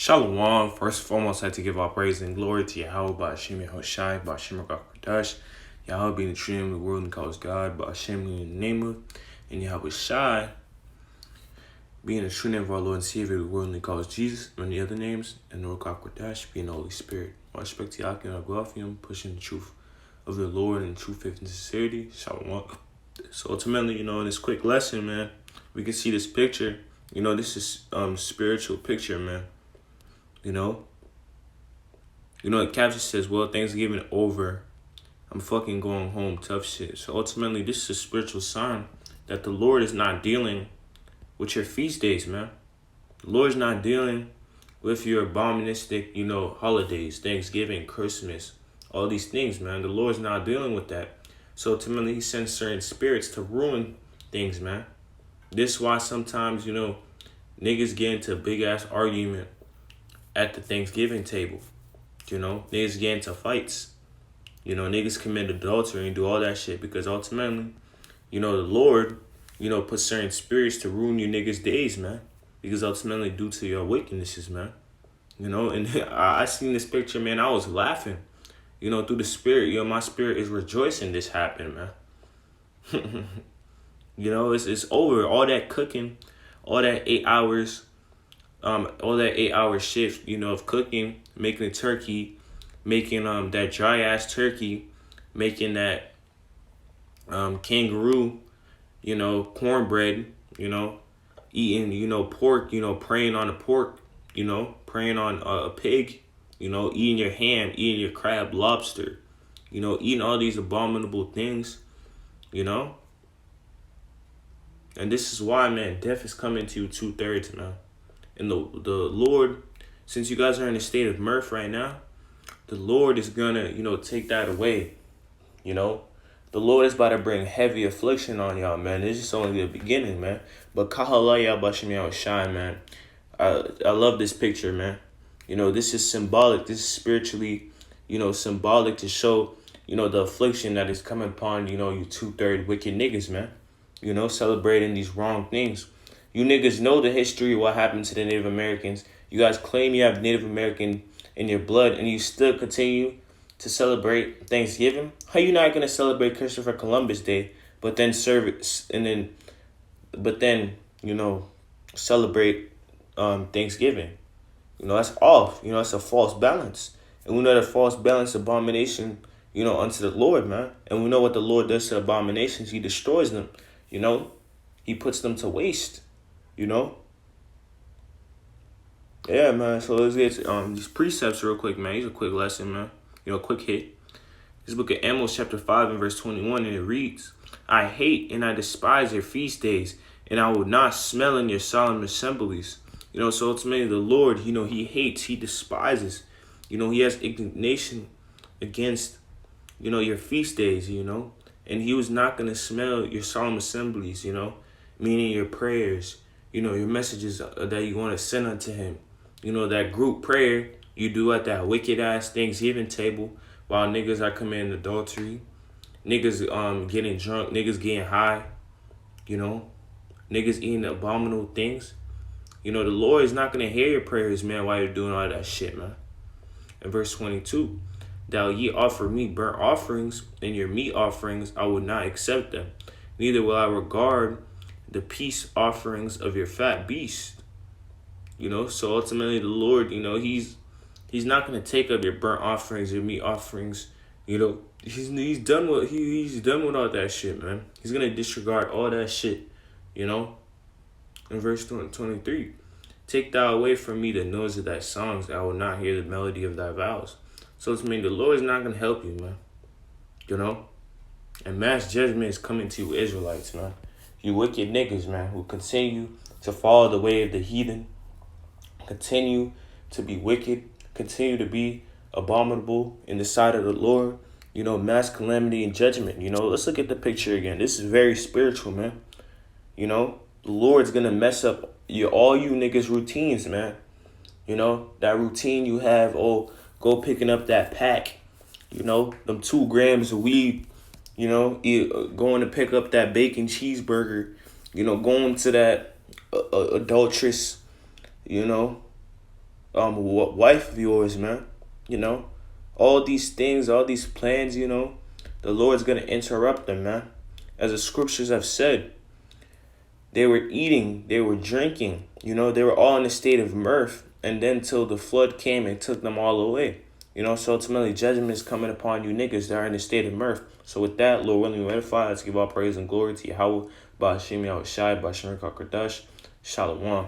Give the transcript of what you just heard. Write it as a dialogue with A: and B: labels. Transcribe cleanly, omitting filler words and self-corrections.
A: Shalom. First and foremost, I have to give all praise and glory to Yahweh, Ba'ashem Yahushai, Ba'ashem Rakadash, Yahweh being the true name of the world and calls God, Ba'ashem being the name of, and Yahweh Shai being the true name of our Lord and Savior, the world and calls Jesus, and the other names, and Lord Rakadash being the Holy Spirit. All respect to Yahweh and our God for him, pushing the truth of the Lord and true faith and sincerity. Shalom. So ultimately, in this quick lesson, man, we can see this picture. This is spiritual picture, man. The caption says, well, Thanksgiving over. I'm fucking going home. Tough shit. So ultimately, this is a spiritual sign that the Lord is not dealing with your feast days, man. The Lord's not dealing with your aboministic, holidays, Thanksgiving, Christmas, all these things, man. The Lord's not dealing with that. So ultimately, he sends certain spirits to ruin things, man. This is why sometimes, niggas get into a big-ass argument at the Thanksgiving table. Niggas get into fights. Niggas commit adultery and do all that shit because ultimately, the Lord, put certain spirits to ruin you niggas' days, man. Because ultimately due to your wickednesses, man. And I seen this picture, man, I was laughing. Through the spirit, my spirit is rejoicing this happened, man. It's over. All that cooking, all that 8 hours, all that 8 hour shift, of cooking, making a turkey, making that dry ass turkey, making that kangaroo, cornbread, eating, pork, praying on a pork, praying on a pig, eating your ham, eating your crab, lobster, eating all these abominable things, And this is why, man, death is coming to you 2/3, man. And the Lord, since you guys are in a state of mirth right now, the Lord is gonna, take that away. The Lord is about to bring heavy affliction on y'all, man. This is only the beginning, man. But Kahalaya Bashim Shine, man. I love this picture, man. This is symbolic. This is spiritually, symbolic to show, the affliction that is coming upon, you 2/3 wicked niggas, man. Celebrating these wrong things. You niggas know the history of what happened to the Native Americans. You guys claim you have Native American in your blood and you still continue to celebrate Thanksgiving. How you not gonna celebrate Christopher Columbus Day, but then celebrate Thanksgiving? That's off. That's a false balance. And we know that false balance abomination, unto the Lord, man. And we know what the Lord does to abominations. He destroys them. He puts them to waste. Yeah, man. So let's get these precepts real quick, man. These are a quick lesson, man. Quick hit. This book of Amos chapter 5 and verse 21, and it reads, I hate and I despise your feast days, and I will not smell in your solemn assemblies. So ultimately the Lord, he hates, he despises. He has indignation against, your feast days, and he was not going to smell your solemn assemblies, meaning your prayers, your messages that you want to send unto him. That group prayer you do at that wicked ass Thanksgiving table while niggas are committing adultery, niggas getting drunk, niggas getting high, niggas eating abominable things. The Lord is not gonna hear your prayers, man, while you're doing all that shit, man. In verse 22, thou ye offer me burnt offerings, and your meat offerings I will not accept them, neither will I regard the peace offerings of your fat beast. So ultimately the Lord, He's not gonna take up your burnt offerings, your meat offerings. He's done with he's done with all that shit, man. He's gonna disregard all that shit. In verse 23, take thou away from me the noise of thy songs, I will not hear the melody of thy vows. So it's mean the Lord is not gonna help you, man. And mass judgment is coming to you Israelites, man. You wicked niggas, man, who continue to follow the way of the heathen, continue to be wicked, continue to be abominable in the sight of the Lord, mass calamity and judgment. Let's look at the picture again. This is very spiritual, man. The Lord's gonna mess up all you niggas routines, man. That routine you have, go picking up that pack, them 2 grams of weed, going to pick up that bacon cheeseburger, going to that adulterous, wife of yours, man. You know, all these things, all these plans, the Lord's going to interrupt them, man. As the scriptures have said, they were eating, they were drinking, they were all in a state of mirth. And then till the flood came and took them all away. So ultimately judgment is coming upon you niggas that are in a state of mirth. So with that, Lord willing, we edify. Let's give all praise and glory to Yahweh, Ba'ashim Yahushai, Ba'ashim Rikakradash, Shalom.